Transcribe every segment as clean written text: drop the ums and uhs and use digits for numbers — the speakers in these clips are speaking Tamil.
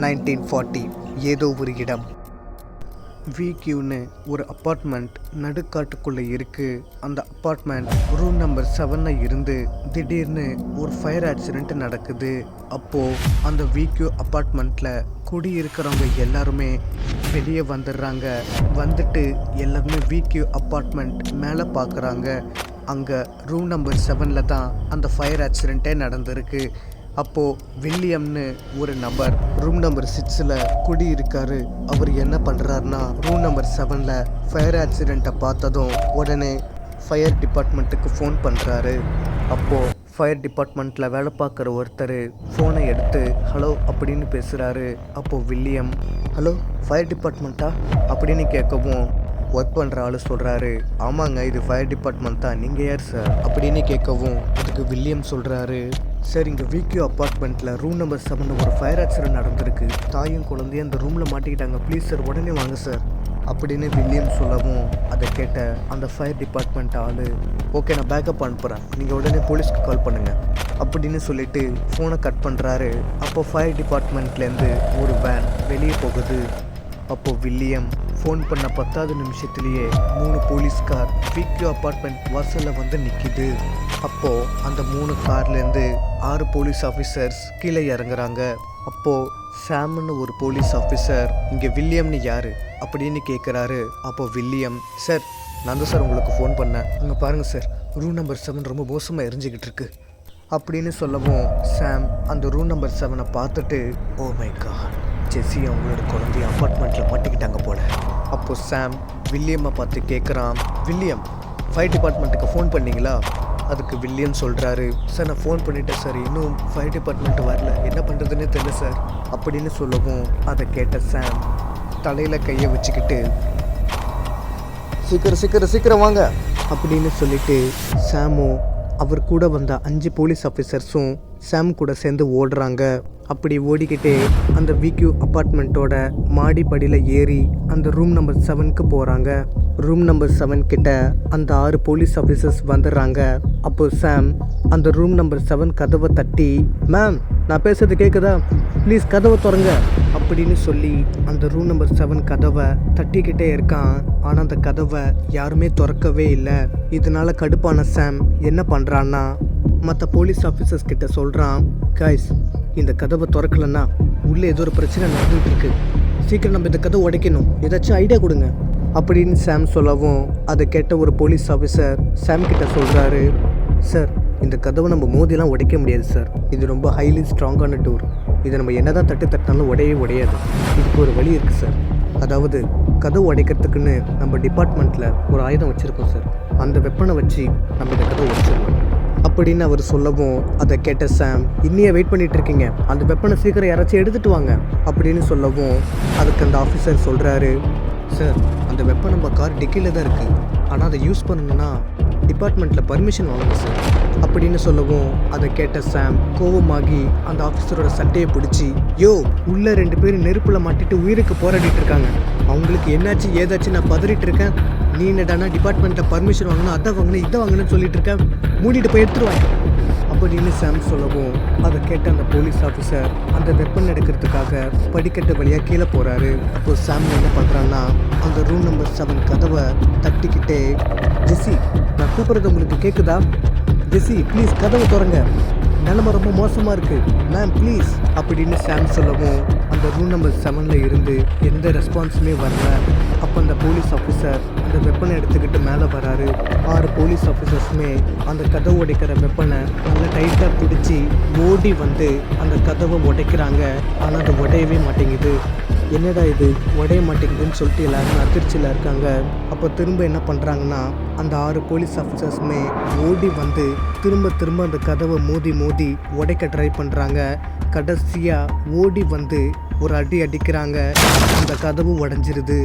1940 ஏதோ ஒரு இடம். விக்யூன்னு ஒரு அப்பார்ட்மெண்ட் நடுக்காட்டுக்குள்ளே இருக்குது. அந்த அப்பார்ட்மெண்ட் ரூம் நம்பர் 7 இருந்து திடீர்னு ஒரு ஃபயர் ஆக்சிடெண்ட் நடக்குது. அப்போது அந்த விக்யூ அப்பார்ட்மெண்ட்டில் குடியிருக்கிறவங்க எல்லாருமே வெளியே வந்துடுறாங்க. வந்துட்டு எல்லாருமே விக்யூ அப்பார்ட்மெண்ட் மேலே பார்க்குறாங்க. அங்கே ரூம் நம்பர் 7 தான் அந்த ஃபயர் ஆக்சிடெண்ட்டே நடந்திருக்கு. அப்போது வில்லியம்னு ஒரு நபர் ரூம் நம்பர் 6 குடியிருக்காரு. அவர் என்ன பண்ணுறாருனா ரூம் நம்பர் 7 ஃபயர் ஆக்சிடெண்ட்டை பார்த்ததும் உடனே ஃபயர் டிபார்ட்மெண்ட்டுக்கு ஃபோன் பண்ணுறாரு. அப்போது ஃபயர் டிபார்ட்மெண்ட்டில் வேலை பார்க்குற ஒருத்தர் ஃபோனை எடுத்து ஹலோ அப்படின்னு பேசுகிறாரு. அப்போது வில்லியம் ஹலோ ஃபயர் டிபார்ட்மெண்ட்டா அப்படின்னு கேட்கவும் ஒர்க் பண்ணுற ஆள் சொல்கிறாரு, ஆமாங்க இது ஃபயர் டிபார்ட்மெண்ட் தான், நீங்கள் யார் சார் அப்படின்னு கேட்கவும் அதுக்கு வில்லியம் சொல்கிறாரு, சார் இங்கே விக்யூ அப்பார்ட்மெண்ட்டில் ரூம் நம்பர் 7 ஒரு ஃபயர் ஆக்சிடென்ட் நடந்திருக்கு. தாயும் குழந்தையும் அந்த ரூமில் மாட்டிக்கிட்டாங்க, ப்ளீஸ் சார் உடனே வாங்க சார் அப்படின்னு வில்லியம் சொல்லவும் அதை கேட்ட அந்த ஃபயர் டிபார்ட்மெண்ட் ஆள் ஓகே நான் பேக்கப் அனுப்புகிறேன், நீங்கள் உடனே போலீஸ்க்கு கால் பண்ணுங்கள் அப்படின்னு சொல்லிட்டு ஃபோனை கட் பண்ணுறாரு. அப்போ ஃபயர் டிபார்ட்மெண்ட்லேருந்து ஒரு வேன் வெளியே போகுது. அப்போது வில்லியம் ஃபோன் பண்ண 10வது நிமிஷத்துலேயே 3 போலீஸ்கார் விக்யூ அப்பார்ட்மெண்ட் வாசலில் வந்து நிற்கிது. அப்போது அந்த 3 கார்லேருந்து 6 போலீஸ் ஆஃபீஸர்ஸ் கீழே இறங்குறாங்க. அப்போது சாம்னு ஒரு போலீஸ் ஆஃபீஸர் இங்கே வில்லியம்னு யார் அப்படின்னு கேட்குறாரு. அப்போது வில்லியம் சார் நான் தான் சார் உங்களுக்கு ஃபோன் பண்ணேன், அங்கே பாருங்கள் சார் ரூம் நம்பர் 7 ரொம்ப மோசமாக எரிஞ்சிக்கிட்டு இருக்கு அப்படின்னு சொல்லவும் சாம் அந்த ரூம் நம்பர் 7 பார்த்துட்டு ஓ மை காட் ஜெஸ்ஸி அவங்களோட குழந்தைய அப்பார்ட்மெண்ட்டில் மாட்டிக்கிட்டாங்க போல. அப்போது சாம் வில்லியம்மை பார்த்து கேட்குறான், வில்லியம் ஃபயர் டிபார்ட்மெண்ட்டுக்கு ஃபோன் பண்ணிங்களா? அதுக்கு வில்லியம் சொல்கிறாரு, சார் நான் ஃபோன் பண்ணிட்டேன் சார், இன்னும் ஃபயர் டிபார்ட்மெண்ட்டு வரல, என்ன பண்ணுறதுன்னே தெரியல சார் அப்படின்னு சொல்லவும் அதை கேட்ட சாம் தலையில் கையை வச்சுக்கிட்டு சீக்கிரம் சீக்கிரம் சீக்கிரம் வாங்க அப்படின்னு சொல்லிட்டு சாமும் அவர் கூட வந்த 5 போலீஸ் ஆஃபீஸர்ஸும் சாம் கூட சேர்ந்து ஓடுறாங்க. அப்படி ஓடிக்கிட்டே அந்த விக்யூ அப்பார்ட்மெண்ட்டோட மாடிப்படியில் ஏறி அந்த ரூம் நம்பர் 7க்கு போகிறாங்க. ரூம் நம்பர் 7 கிட்ட அந்த 6 போலீஸ் ஆஃபீஸர்ஸ் வந்துடுறாங்க. அப்போ சாம் அந்த ரூம் நம்பர் 7 கதவை தட்டி மேம் நான் பேசுறது கேட்குதா, ப்ளீஸ் கதவை திறங்க அப்படின்னு சொல்லி அந்த ரூம் நம்பர் 7 கதவை தட்டிக்கிட்டே இருக்கான். ஆனால் அந்த கதவை யாருமே திறக்கவே இல்லை. இதனால கடுப்பான சாம் என்ன பண்ணுறான்னா மற்ற போலீஸ் ஆஃபீஸர்ஸ் கிட்ட சொல்கிறான், கைஸ் இந்த கதவை திறக்கலன்னா உள்ளே ஏதோ ஒரு பிரச்சனை நடந்துகிட்டு இருக்கு, சீக்கிரம் நம்ம இந்த கதவை உடைக்கணும், ஏதாச்சும் ஐடியா கொடுங்க அப்படின்னு சாம் சொல்லவும் அதை கேட்ட ஒரு போலீஸ் ஆஃபீஸர் சாம் கிட்ட சொல்கிறாரு, சார் இந்த கதவை நம்ம மோதிலாம் உடைக்க முடியாது சார், இது ரொம்ப ஹைலி ஸ்ட்ராங்கான டோர், இதை நம்ம என்ன தான் தட்டினாலும் உடையாது, இதுக்கு ஒரு வழி இருக்குது சார், அதாவது கதவு உடைக்கிறதுக்குன்னு நம்ம டிபார்ட்மெண்ட்டில் ஒரு ஆயுதம் வச்சுருக்கோம் சார், அந்த வெப்பனை வச்சு நம்ம இந்த கதவை உடைச்சிருக்கோம் அப்படின்னு அவர் சொல்லவும் அதை கேட்ட சாம் இன்னையே வெயிட் பண்ணிட்டு இருக்கீங்க, அந்த வெப்பனை சீக்கிரம் யாராச்சும் எடுத்துகிட்டு வாங்க அப்படின்னு சொல்லவும் அதுக்கு அந்த ஆஃபீஸர் சொல்கிறாரு, சார் அந்த வெப்பன் நம்ம கார் டிக்கியில் தான் இருக்குது, ஆனால் அதை யூஸ் பண்ணணுன்னா டிபார்ட்மெண்ட்டில் பர்மிஷன் வாங்கணும் சார் அப்படின்னு சொல்லவும் அதை கேட்ட சாம் கோவமாகி அந்த ஆஃபீஸரோட சட்டையை பிடிச்சி யோ உள்ள 2 பேரும் நெருப்பில் மாட்டிட்டு உயிருக்கு போராடிட்டு இருக்காங்க, அவங்களுக்கு என்னாச்சு ஏதாச்சும் நான் பதறிட்டு இருக்கேன், நீ என்னடானா டிபார்ட்மெண்ட்டில் பர்மிஷன் வாங்கணும் அதை வாங்கணும் இதை வாங்கணும்னு சொல்லிட்டு இருக்கேன், மூடிட்டு போய் எடுத்துருவாங்க அப்படின்னு சாம் சொல்லவும் அதை கேட்ட அந்த போலீஸ் ஆஃபீஸர் அந்த வெப்பன் எடுக்கிறதுக்காக படிக்கட்டு வழியாக கீழே போகிறாரு. அப்போது சாம் என்ன பண்ணுறான்னா அந்த ரூம் நம்பர் 7 கதவை தட்டிக்கிட்டே ஜெஸ்ஸி நான் கூப்பிட்றது உங்களுக்கு கேட்குதா, ஜெஸ்ஸி ப்ளீஸ் கதவை திறங்க, நிலைமை ரொம்ப மோசமாக இருக்குது மேம் ப்ளீஸ் அப்படின்னு சாம் சொல்லவும் அந்த ரூம் நம்பர் 7 இருந்து எந்த ரெஸ்பான்ஸுமே வரல. அப்போ அந்த போலீஸ் ஆஃபீஸர் அந்த வெப்பனை எடுத்துக்கிட்டு மேலே வராரு. 6 போலீஸ் ஆஃபீஸர்ஸுமே அந்த கதவை உடைக்கிற வெப்பனை நல்லா டைட்டாக பிடிச்சி ஓடி வந்து அந்த கதவை உடைக்கிறாங்க. ஆனால் அது உடையவே மாட்டேங்குது. என்னடா இது உடைய மாட்டேங்குதுன்னு சொல்லிட்டு எல்லாரும் அதிர்ச்சியில் இருக்காங்க. அப்போ திரும்ப என்ன பண்ணுறாங்கன்னா அந்த 6 போலீஸ் ஆஃபீஸர்ஸுமே ஓடி வந்து திரும்ப அந்த கதவை மோதி உடைக்க ட்ரை பண்ணுறாங்க. கடைசியாக ஓடி வந்து ஒரு அடி அடிக்கிறாங்க. அந்த கதவு உடஞ்சிருது.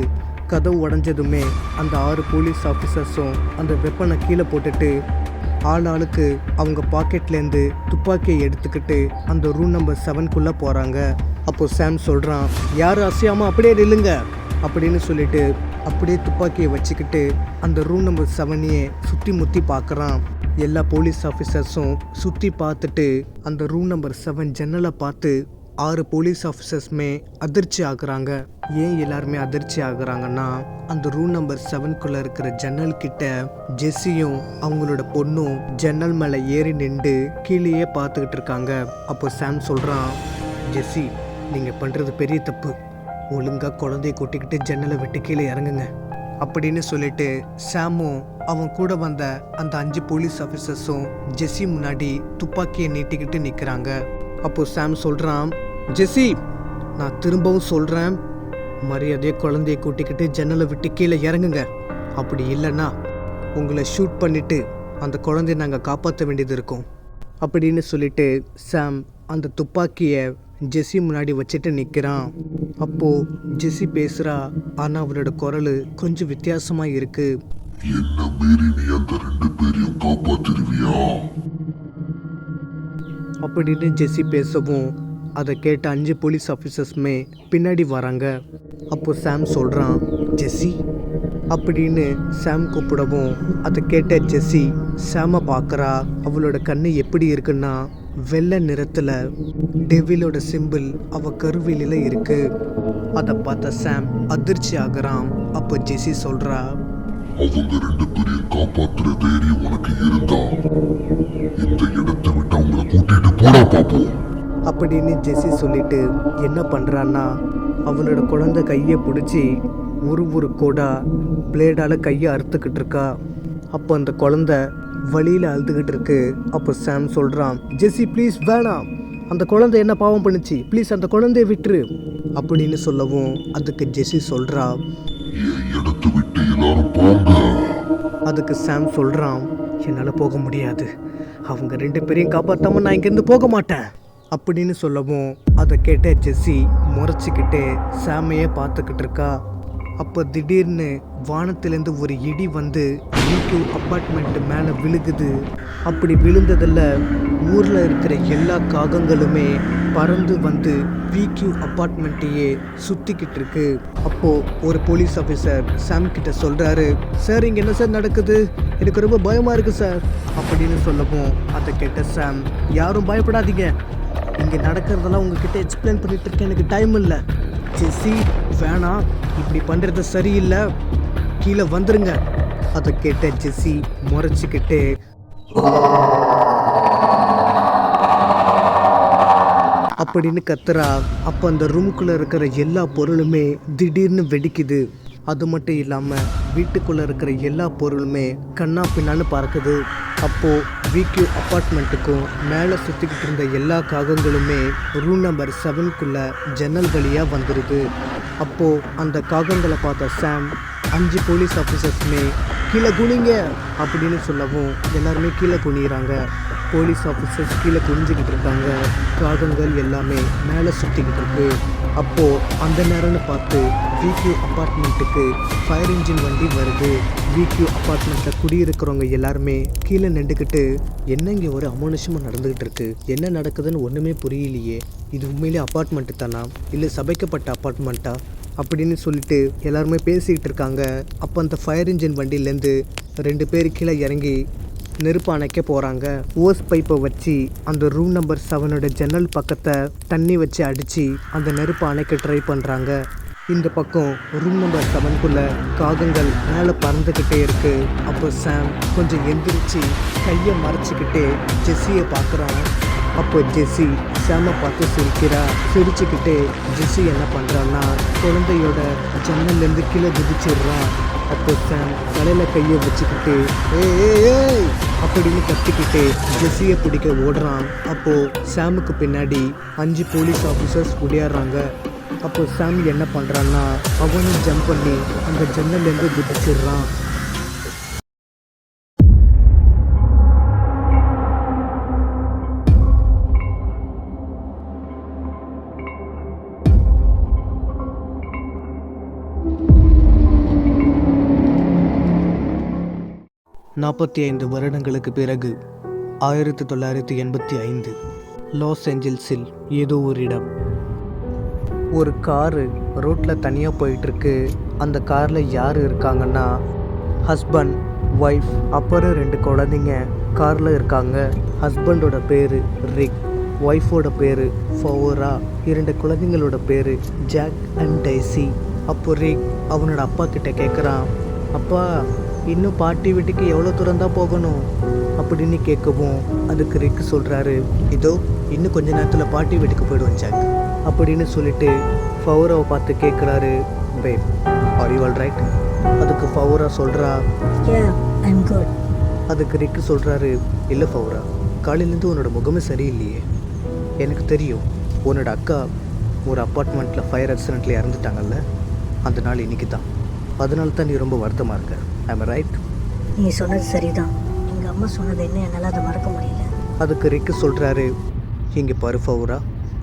கதவு உடஞ்சதுமே அந்த 6 போலீஸ் ஆஃபீஸர்ஸும் அந்த வெப்பனை கீழே போட்டுட்டு ஆளுக்கு அவங்க பாக்கெட்லேருந்து துப்பாக்கியை எடுத்துக்கிட்டு அந்த ரூம் நம்பர் 7க்குள்ளே போகிறாங்க. அப்போது சாம் சொல்கிறான், யாரும் அசையாமல் அப்படியே நில்லுங்க அப்படின்னு சொல்லிட்டு அப்படியே துப்பாக்கியை வச்சுக்கிட்டு அந்த ரூம் நம்பர் 7ஐயே சுற்றி முற்றி பார்க்குறான். எல்லா போலீஸ் ஆஃபீஸர்ஸும் சுற்றி பார்த்துட்டு அந்த ரூம் நம்பர் 7 ஜன்னலை பார்த்து 6 போலீஸ் ஆஃபீஸர்ஸுமே அதிர்ச்சி ஆகுறாங்க. ஏன் எல்லாருமே அதிர்ச்சி ஆகுறாங்கன்னா, அந்த ரூம் நம்பர் 7க்குள்ள இருக்கிற ஜன்னல் கிட்ட ஜெஸ்ஸியும் அவங்களோட பொண்ணும் ஜன்னல் மேலே ஏறி நின்று கீழேயே பார்த்துக்கிட்டு இருக்காங்க. அப்போ சாம் சொல்கிறான், ஜெஸ்ஸி நீங்கள் பண்ணுறது பெரிய தப்பு, ஒழுங்காக குழந்தைய கூட்டிக்கிட்டு ஜன்னலை விட்டு கீழே இறங்குங்க அப்படின்னு சொல்லிட்டு சாமும் அவன் கூட வந்த அந்த 5 போலீஸ் ஆஃபீஸர்ஸும் ஜெஸ்ஸி முன்னாடி துப்பாக்கியை நீட்டிக்கிட்டு நிற்கிறாங்க. அப்போ சாம் சொல்கிறான், ஜெஸ்ஸி நான் திரும்பவும் சொல்கிறேன், மரியாதையை குழந்தைய கூட்டிக்கிட்டு ஜன்னலை விட்டு கீழே இறங்குங்க, அப்படி இல்லைன்னா உங்களை ஷூட் பண்ணிவிட்டு அந்த குழந்தைய நாங்கள் காப்பாற்ற வேண்டியது இருக்கும் அப்படின்னு சொல்லிட்டு சாம் அந்த துப்பாக்கியை ஜெஸ்ஸி முன்னாடி வச்சுட்டு நிற்கிறான். அப்போது ஜெஸ்ஸி பேசுகிறா, ஆனால் அவளோட குரல் கொஞ்சம் வித்தியாசமாக இருக்கு. என்ன மீறி நீ அந்த 2 பேரையும் காப்பாத்திருவியா அப்படின்னு ஜெஸ்ஸி பேசவும் அதை கேட்ட 5 போலீஸ் ஆஃபீஸர்ஸுமே பின்னாடி வராங்க. அப்போ சாம் சொல்கிறான், ஜெஸ்ஸி அப்படின்னு சாம் கூப்பிடவும் அதை கேட்ட ஜெஸ்ஸி சாமை பார்க்குறா. அவளோட கண்ணு எப்படி இருக்குன்னா வெள்ளை நிறத்தில் டெவிலோட சிம்பிள் அவ கருவிலில் இருக்கு. அதை பார்த்த சாம் அதிர்ச்சி ஆகுறான். அப்போ ஜெஸ்ஸி சொல்கிறா, அவங்க 2 பேரையும் காப்பாத்துற தைரியம் உனக்கு இருந்தா இந்த இடத்தை விட்டு அவங்கள கூட்டிட்டு போடா பாப்போம் அப்படின்னு ஜெஸ்ஸி சொல்லிட்டு என்ன பண்ணுறான்னா, அவளோட குழந்தை கையை பிடிச்சி ஒரு கோடா பிளேடால் கையை அறுத்துக்கிட்டு இருக்கா. அப்போ அந்த குழந்தை வழியில் அழுதுகிட்டு இருக்கு. அப்போ சாம் சொல்கிறான், ஜெஸ்ஸி ப்ளீஸ் வேணாம், அந்த குழந்தை என்ன பாவம் பண்ணுச்சு, ப்ளீஸ் அந்த குழந்தைய விட்டுரு அப்படின்னு சொல்லவும் அதுக்கு ஜெஸ்ஸி சொல்கிறா, இடத்தை விட்டு எல்லாரும் போங்க. அதுக்கு சாம் சொல்கிறான், என்னால் போக முடியாது, அவங்க 2 பேரையும் காப்பாற்றாம நான் இங்கேருந்து போக மாட்டேன் அப்படின்னு சொல்லவும் அதை கேட்ட ஜெஸ்ஸி முறைச்சிக்கிட்டு சாமையே பார்த்துக்கிட்டு இருக்கா. அப்போ திடீர்னு வானத்திலேருந்து ஒரு இடி வந்து வீக்யூ அப்பார்ட்மெண்ட்டு மேலே விழுகுது. அப்படி விழுந்ததில் ஊரில் இருக்கிற எல்லா காகங்களுமே பறந்து வந்து வீக்யூ அப்பார்ட்மெண்ட்டையே சுற்றிக்கிட்டு இருக்கு. அப்போது ஒரு போலீஸ் ஆஃபீஸர் சாம் கிட்ட சொல்கிறாரு, சார் இங்கே என்ன சார் நடக்குது, எனக்கு ரொம்ப பயமாக இருக்குது சார் அப்படின்னு சொல்லவும் அதை கேட்ட சாம், யாரும் பயப்படாதீங்க, இங்கே நடக்கிறதெல்லாம் உங்ககிட்ட எக்ஸ்பிளைன் பண்ணிட்டு இருக்கேன், எனக்கு டைம் இல்லை. ஜெஸ்ஸி வேணாம், இப்படி பண்ணுறது சரியில்லை, கீழே வந்துருங்க. அதை கேட்ட ஜெஸ்ஸி முறைச்சிக்கிட்டு அப்படின்னு கத்துறா. அப்போ அந்த ரூமுக்குள்ளே இருக்கிற எல்லா பொருளுமே திடீர்னு வெடிக்குது. அது மட்டும் இல்லாமல் வீட்டுக்குள்ளே இருக்கிற எல்லா பொருளுமே கண்ணா பின்னான்னு பறக்குது. அப்போது வீக்யூ அப்பார்ட்மெண்ட்டுக்கும் மேலே சுற்றிக்கிட்டு இருந்த எல்லா காகங்களுமே ரூம் நம்பர் 7க்குள்ளே ஜன்னல் வழியாக வந்துடுது. அப்போது அந்த காகங்களை பார்த்த சாம் 5 போலீஸ் ஆஃபீஸர்ஸுமே கீழே குனிங்க அப்படின்னு சொல்லவும் எல்லாருமே கீழே குனிகிறாங்க. போலீஸ் ஆஃபீஸர்ஸ் கீழே குனிஞ்சிக்கிட்டு இருக்காங்க. காகங்கள் எல்லாமே மேலே சுற்றிக்கிட்டு இருக்கு. அப்போது அந்த நேரம்னு பார்த்து வீக்யூ அப்பார்ட்மெண்ட்டுக்கு ஃபயர் இன்ஜின் வண்டி வருது. வீக்யூ அப்பார்ட்மெண்ட்டில் குடியிருக்கிறவங்க எல்லாருமே கீழே நின்றுக்கிட்டு, என்ன இங்கே ஒரு அமானுஷமாக நடந்துக்கிட்டு இருக்கு, என்ன நடக்குதுன்னு ஒன்றுமே புரியலையே, இது உண்மையிலே அப்பார்ட்மெண்ட்டு தானா இல்லை சபைக்கப்பட்ட அப்பார்ட்மெண்ட்டா அப்படின்னு சொல்லிட்டு எல்லாருமே பேசிக்கிட்டு இருக்காங்க. அப்போ அந்த ஃபயர் இன்ஜின் வண்டியிலேருந்து 2 பேர் கீழே இறங்கி நெருப்பு அணைக்க போகிறாங்க. ஓஸ் பைப்பை வச்சு அந்த ரூம் நம்பர் 7ஓட ஜன்னல் பக்கத்தை தண்ணி வச்சு அடித்து அந்த நெருப்பை அணைக்க ட்ரை பண்ணுறாங்க. இந்த பக்கம் ரூம் நம்பர் 7க்குள்ளே காகங்கள் மேலே பறந்துக்கிட்டே இருக்குது. அப்போ சாம் கொஞ்சம் எந்திரிச்சு கையை மறைச்சிக்கிட்டே ஜெஸ்ஸியை பார்க்குறான். அப்போ ஜெஸ்ஸி சாமை பார்த்து சிரிக்கிறா. சிரிச்சுக்கிட்டே ஜெஸ்ஸி என்ன பண்ணுறான்னா குழந்தையோட ஜன்னல்லேருந்து கீழே குதிச்சிடுறான். அப்போ சாம் தலையில் கையை வச்சுக்கிட்டு ஏய் அப்படின்னு கத்திக்கிட்டு ஜெஸ்ஸியை பிடிக்க ஓடுறான். அப்போது சாமுக்கு பின்னாடி 5 போலீஸ் ஆஃபீஸர்ஸ் ஓடியாடுறாங்க. அப்போ சாம் என்ன பண்ணுறான்னா அவனும் ஜம்ப் பண்ணி அந்த ஜன்னல்லேருந்து குதிச்சிடுறான். நாற்பத்தி 5 வருடங்களுக்கு பிறகு 1985 லாஸ் ஏஞ்சல்ஸில் ஏதோ ஒரு இடம். ஒரு காரு ரோட்டில் தனியாக போயிட்டுருக்கு. அந்த காரில் யார் இருக்காங்கன்னா ஹஸ்பண்ட், ஒய்ஃப், அப்புறம் 2 குழந்தைங்க காரில் இருக்காங்க. ஹஸ்பண்டோட பேர் ரிக், ஒய்ஃபோட பேர் ஃபவுரா, 2 குழந்தைங்களோட பேர் ஜாக் அண்ட் டைசி. அப்போ ரிக் அவனோட அப்பா கிட்ட கேட்குறான், அப்பா இன்னும் பாட்டி வீட்டுக்கு எவ்வளோ தூரம் தான் போகணும் அப்படின்னு கேட்கவும் அதுக்கு ரிக் சொல்கிறாரு, இதோ இன்னும் கொஞ்ச நேரத்தில் பாட்டி வீட்டுக்கு போயிடுவோம் ஜாக் அப்படின்னு சொல்லிட்டு ஃபவுராவை பார்த்து கேட்குறாரு, பேப் ஆர் யூ ஆல் ரைட்? அதுக்கு ஃபவுரா சொல்கிறா, I'm good. அதுக்கு ரிக்கு சொல்கிறாரு, இல்லை ஃபவுரா, காலையிலேருந்து உன்னோட முகமே சரியில்லையே. எனக்கு தெரியும் உன்னோட அக்கா ஒரு அப்பார்ட்மெண்ட்டில் ஃபயர் ஆக்சிடெண்ட்டில் இறந்துட்டாங்கல்ல, அந்த நாள் இன்றைக்கி தான். அதனால தான் நீ ரொம்ப வருத்தமாக இருக்க. I'm right? நீ சொன்னது சரிதான். எங்கள் அம்மா சொன்னது என்ன என்னால் அதை மறக்க முடியல. அதுக்கு ரிக்கு சொல்கிறாரு, இங்கே பாரு ஃபவுரா,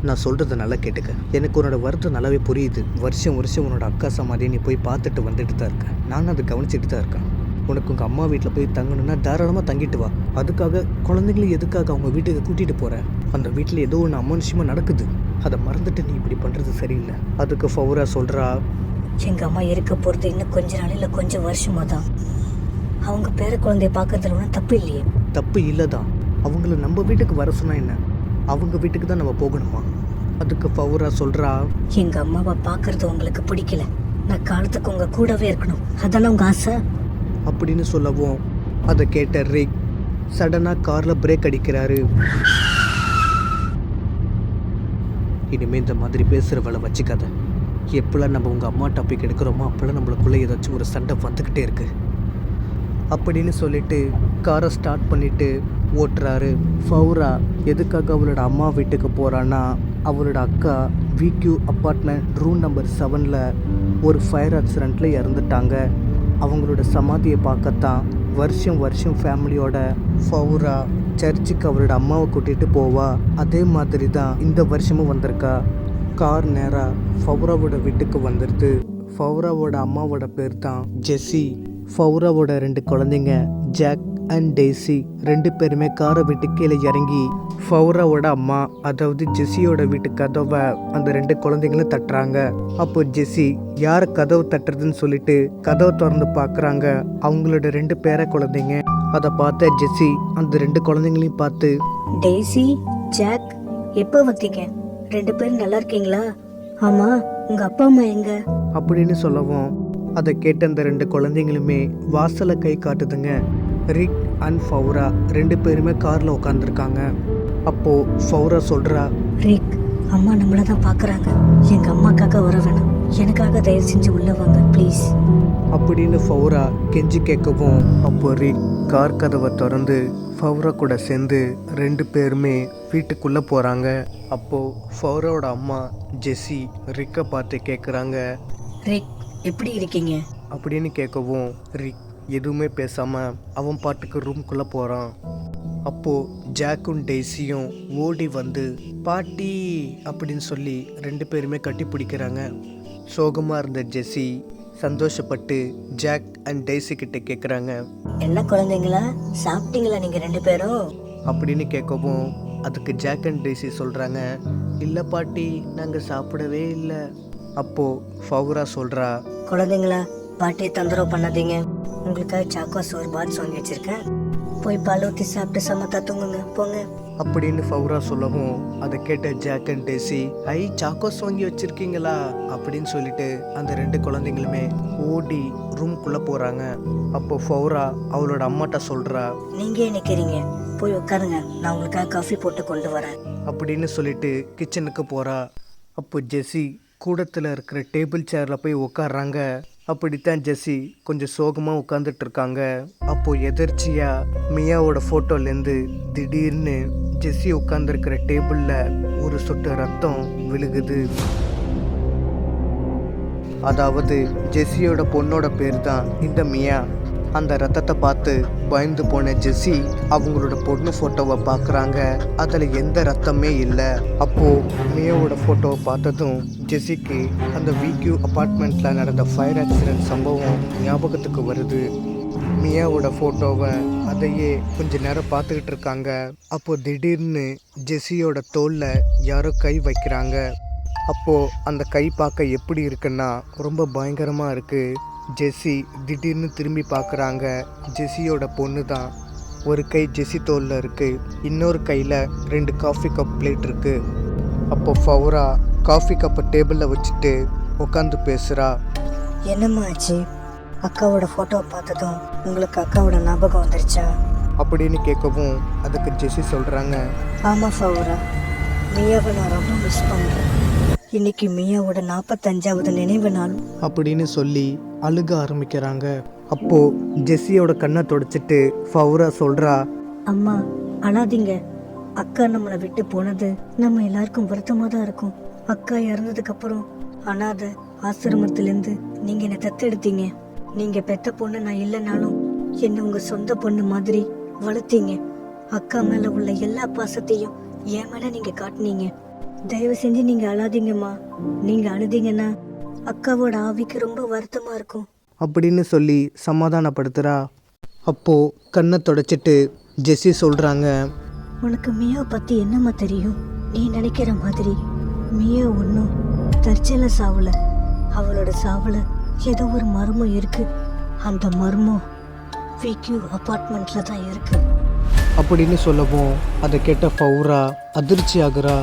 நான் சொல்கிறத நல்லா கேட்டுக்க. எனக்கு உன்னோட வருத்தம் நல்லாவே புரியுது. வருஷம் உன்னோட அக்கா சமாதியை நீ போய் பார்த்துட்டு வந்துட்டு தான் இருக்கேன். நானும் அதை கவனிச்சுட்டு தான் இருக்கேன். உனக்கு உங்கள் அம்மா வீட்டில் போய் தங்கணுன்னா தாராளமாக தங்கிட்டு வா. அதுக்காக குழந்தைங்களும் எதுக்காக அவங்க வீட்டுக்கு கூட்டிகிட்டு போகிறேன்? அந்த வீட்டில் ஏதோ ஒன்று அமானுஷமாக நடக்குது, அதை மறந்துட்டு நீ இப்படி பண்ணுறது சரியில்லை. அதுக்கு ஃபவுரா சொல்கிறா, எங்கள் அம்மா இருக்க போகிறது இன்னும் கொஞ்ச நாள் இல்லை கொஞ்சம் வருஷமாக தான். அவங்க பேர குழந்தைய பார்க்கறதுல ஒன்றும் தப்பு இல்லையே. தப்பு இல்லை தான். அவங்கள நம்ம வீட்டுக்கு வர சொன்னா என்ன, அவங்க வீட்டுக்கு தான் நம்ம போகணுமா? அதுக்கு ஃபவுரா சொல்கிறா, எங்கள் அம்மாவை பார்க்கறது உங்களுக்கு பிடிக்கல. நான் காலத்துக்கு உங்கள் கூடவே இருக்கணும், அதானே உங்கள் ஆசை அப்படின்னு சொல்லவும் அதை கேட்ட ரிக் சடனாக காரில் பிரேக் அடிக்கிறாரு. இனிமேல் இந்த மாதிரி பேசுகிற வேலை வச்சுக்காத. எப்போல்லாம் நம்ம உங்கள் அம்மா டாபிக் எடுக்கிறோமோ அப்போல்லாம் நம்மளுக்குள்ளே ஏதாச்சும் ஒரு சண்டை வந்துக்கிட்டே இருக்குது அப்படின்னு சொல்லிட்டு காரை ஸ்டார்ட் பண்ணிவிட்டு ஓட்டுறாரு. ஃபவுரா எதுக்காக அவளோட அம்மா வீட்டுக்கு போகிறான்னா, அவளோட அக்கா விக்யூ அப்பார்ட்மெண்ட் ரூம் நம்பர் 7ல் ஒரு ஃபயர் ஆக்சிடெண்ட்டில் இறந்துட்டாங்க. அவங்களோட சமாதியை பார்க்கத்தான் வருஷம் ஃபேமிலியோட ஃபவுரா சர்ச்சுக்கு அவரோட அம்மாவை கூட்டிகிட்டு போவா. அதே மாதிரி தான் இந்த வருஷமும் வந்திருக்கா. கார் நேராக ஃபவுராவோட வீட்டுக்கு வந்துடுது. ஃபவுராவோட அம்மாவோட பேர் தான் ஜெஸ்ஸி. ஃபவுராவோட 2 குழந்தைங்க ஜாக் அண்ட் டெய்ஸி 2 பேருமே காரை விட்டு கீழே இறங்கி ஃபவுராவோட அம்மா அதாவது ஜெஸ்ஸியோட வீட்டு கதவை அந்த 2 குழந்தைங்களும் தட்டுறாங்க. அப்போ ஜெஸ்ஸி யார் கதவு தட்டுறதுன்னு சொல்லிட்டு கதவை திறந்து பார்க்குறாங்க. அவங்களோட 2 பேர குழந்தைங்க. அதை பார்த்த ஜெஸ்ஸி அந்த 2 குழந்தைங்களையும் பார்த்து, டெய்ஸி, ஜாக், எப்போ வந்தீங்க? 2 பேரும் நல்லா இருக்கீங்களா? ஆமாம், உங்கள் அப்பா அம்மா எங்க? அப்படின்னு சொல்லவும் அதை கேட்ட அந்த 2 குழந்தைங்களுமே வாசலை கை காட்டுதுங்க. ரிக் அண்ட் ஃபவுரா 2 பேருமே காரில் உட்காந்துருக்காங்க. அப்போது ஃபவுரா சொல்கிறா, ரிக், அம்மா நம்மளை தான் பார்க்குறாங்க. எங்கள் அம்மாக்காக வர வேணாம், எனக்காக தயவு செஞ்சு உள்ளே வாங்க ப்ளீஸ் அப்படின்னு ஃபவுரா கெஞ்சி கேட்கவும், அப்போ ரிக் கார் கதவை திறந்து ஃபவுரா கூட சேர்ந்து 2 பேருமே வீட்டுக்குள்ளே போகிறாங்க. அப்போது ஃபவுராவோட அம்மா ஜெஸ்ஸி ரிக்கை பார்த்து கேட்குறாங்க, ரிக் எப்படி இருக்கீங்க அப்படின்னு கேட்கவும் ரிக் எதுவுமே பேசாமல் அவன் பாட்டுக்கு ரூம்குள்ளே போகிறான். அப்போது ஜாக்கும் டெய்ஸியும் ஓடி வந்து பாட்டி அப்படின்னு சொல்லி 2 பேருமே கட்டி பிடிக்கிறாங்க. சோகமாக இருந்த ஜெஸ்ஸி சந்தோஷப்பட்டு ஜாக் அண்ட் டெய்ஸி கிட்ட கேட்குறாங்க, என்ன குழந்தைங்களா, சாப்பிட்டீங்களா நீங்கள் 2 பேரும் அப்படின்னு கேட்கவும் அதுக்கு ஜாக் அண்ட் டெய்ஸி சொல்கிறாங்க, இல்லை பாட்டி, நாங்கள் சாப்பிடவே இல்லை. அப்போது ஃபவுரா சொல்கிறா, குழந்தைங்களா, பாட்டியை தொந்தரவு பண்ணாதீங்க. உங்களுக்காக சாக்கோஸ் ஒரு பாக்ஸ் வாங்கி வச்சிருக்கேன், போய் பால் ஊற்றி சாப்பிட்டு சமத்தா தூங்குங்க போங்க அப்படின்னு ஃபவுரா சொல்லவும் அதை கேட்ட ஜாக் அண்ட் டெய்ஸி, ஐ சாக்கோஸ் வாங்கி வச்சிருக்கீங்களா அப்படின்னு சொல்லிட்டு அந்த 2 குழந்தைங்களுமே ஓடி ரூம்குள்ளே போகிறாங்க. அப்போ ஃபவுரா அவளோட அம்மாட்ட சொல்கிறா, நீங்கள் ஏன் நிற்கிறீங்க, போய் உட்காருங்க, நான் உங்களுக்காக காஃபி போட்டு கொண்டு வரேன் அப்படின்னு சொல்லிட்டு கிச்சனுக்கு போகிறா. அப்போ ஜெஸ்ஸி கூடத்தில் இருக்கிற டேபிள் சேரில் போய் உட்காடுறாங்க. அப்படித்தான் ஜெஸ்ஸி கொஞ்சம் சோகமாக உட்காந்துட்டு இருக்காங்க. அப்போது எதர்ச்சியாக மியாவோட ஃபோட்டோலேருந்து திடீர்னு ஜெஸ்ஸி உட்காந்துருக்கிற டேபிளில் ஒரு சொட்டு ரத்தம் விழுகுது. அதாவது ஜெஸ்ஸியோட பொண்ணோட பேர் தான் இந்த மியா. அந்த ரத்தத்தை பார்த்து பயந்து போன ஜெஸ்ஸி அவங்களோட பொண்ணு ஃபோட்டோவை பார்க்குறாங்க. அதில் எந்த ரத்தமே இல்லை. அப்போது மியாவோட ஃபோட்டோவை பார்த்ததும் ஜெஸ்ஸிக்கு அந்த விக்யூ அப்பார்ட்மெண்ட்டில் நடந்த ஃபயர் ஆக்சிடென்ட் சம்பவம் ஞாபகத்துக்கு வருது. மியாவோட ஃபோட்டோவை அதையே கொஞ்ச நேரம் பார்த்துக்கிட்டு இருக்காங்க. அப்போது திடீர்னு ஜெஸ்ஸியோட தோளில் யாரோ கை வைக்கிறாங்க. அப்போது அந்த கை பார்க்க எப்படி இருக்குன்னா ரொம்ப பயங்கரமாக இருக்குது. ஜெஸ்ஸி திடீர்னு திரும்பி பார்க்குறாங்க. ஜெஸ்ஸியோட பொண்ணு தான் ஒரு கை ஜெஸி தோளில் இருக்குது, இன்னொரு கையில் 2 காஃபி கப் பிளேட் இருக்குது. அப்போ ஃபவுரா காஃபி கப்பை டேபிளில் வச்சுட்டு உட்காந்து பேசுகிறா. என்னம்மா ஆச்சு? அக்காவோட ஃபோட்டோவை பார்த்ததும் உங்களுக்கு அக்காவோட ஞாபகம் வந்துருச்சா? அப்படின்னு கேட்கவும் அதுக்கு ஜெஸி சொல்கிறாங்க, ஆமாம் ஃபவுரா, மியாவை நான் ரொம்ப மிஸ் பண்ணுறேன். இன்னைக்கு மியாவோட 45வது நினைவு நாள். அப்படின்னு சொல்லி அழுக ஆரம்பிக்கிறாங்க. அப்போது ஜெஸ்ஸியோட கண்ணை தொடச்சிட்டு ஃபவுரா சொல்கிறா, அம்மா அழாதீங்க. அக்கா நம்மளை விட்டு போனது நம்ம எல்லாருக்கும் வருத்தமாக தான் இருக்கும். அக்கா இறந்ததுக்கப்புறம் அனாதை ஆசிரமத்திலேருந்து நீங்கள் என்னை தத்தெடுத்தீங்க. நீங்கள் பெத்த பொண்ணு நான் இல்லைனாலும் என்னை உங்கள் சொந்த பொண்ணு மாதிரி வளர்த்தீங்க. அக்கா மேலே உள்ள எல்லா பாசத்தையும் என் மேலே நீங்கள் காட்டினீங்க. தயவு செஞ்சு நீங்கள் அழாதீங்கம்மா. நீங்கள் அழுதீங்கன்னா அக்காவோட ஆவிக்கு ரொம்ப வருத்தமாக இருக்கும் அப்படின்னு சொல்லி சமாதானப்படுத்துகிறா. அப்போது கண்ணை தொடச்சிட்டு ஜெஸ்ஸி சொல்கிறாங்க, உனக்கு மியா பற்றி என்னம்மா தெரியும்? நீ நினைக்கிற மாதிரி மியா ஒன்றும் தற்செயல சாவல. அவளோட சாவல ஏதோ ஒரு மர்மம் இருக்கு. அந்த மர்மம் விக்யூ அப்பார்ட்மெண்ட்ல தான் இருக்கு அப்படின்னு சொல்லவும் அதை கேட்ட ஃபவுரா அதிர்ச்சி ஆகுறா.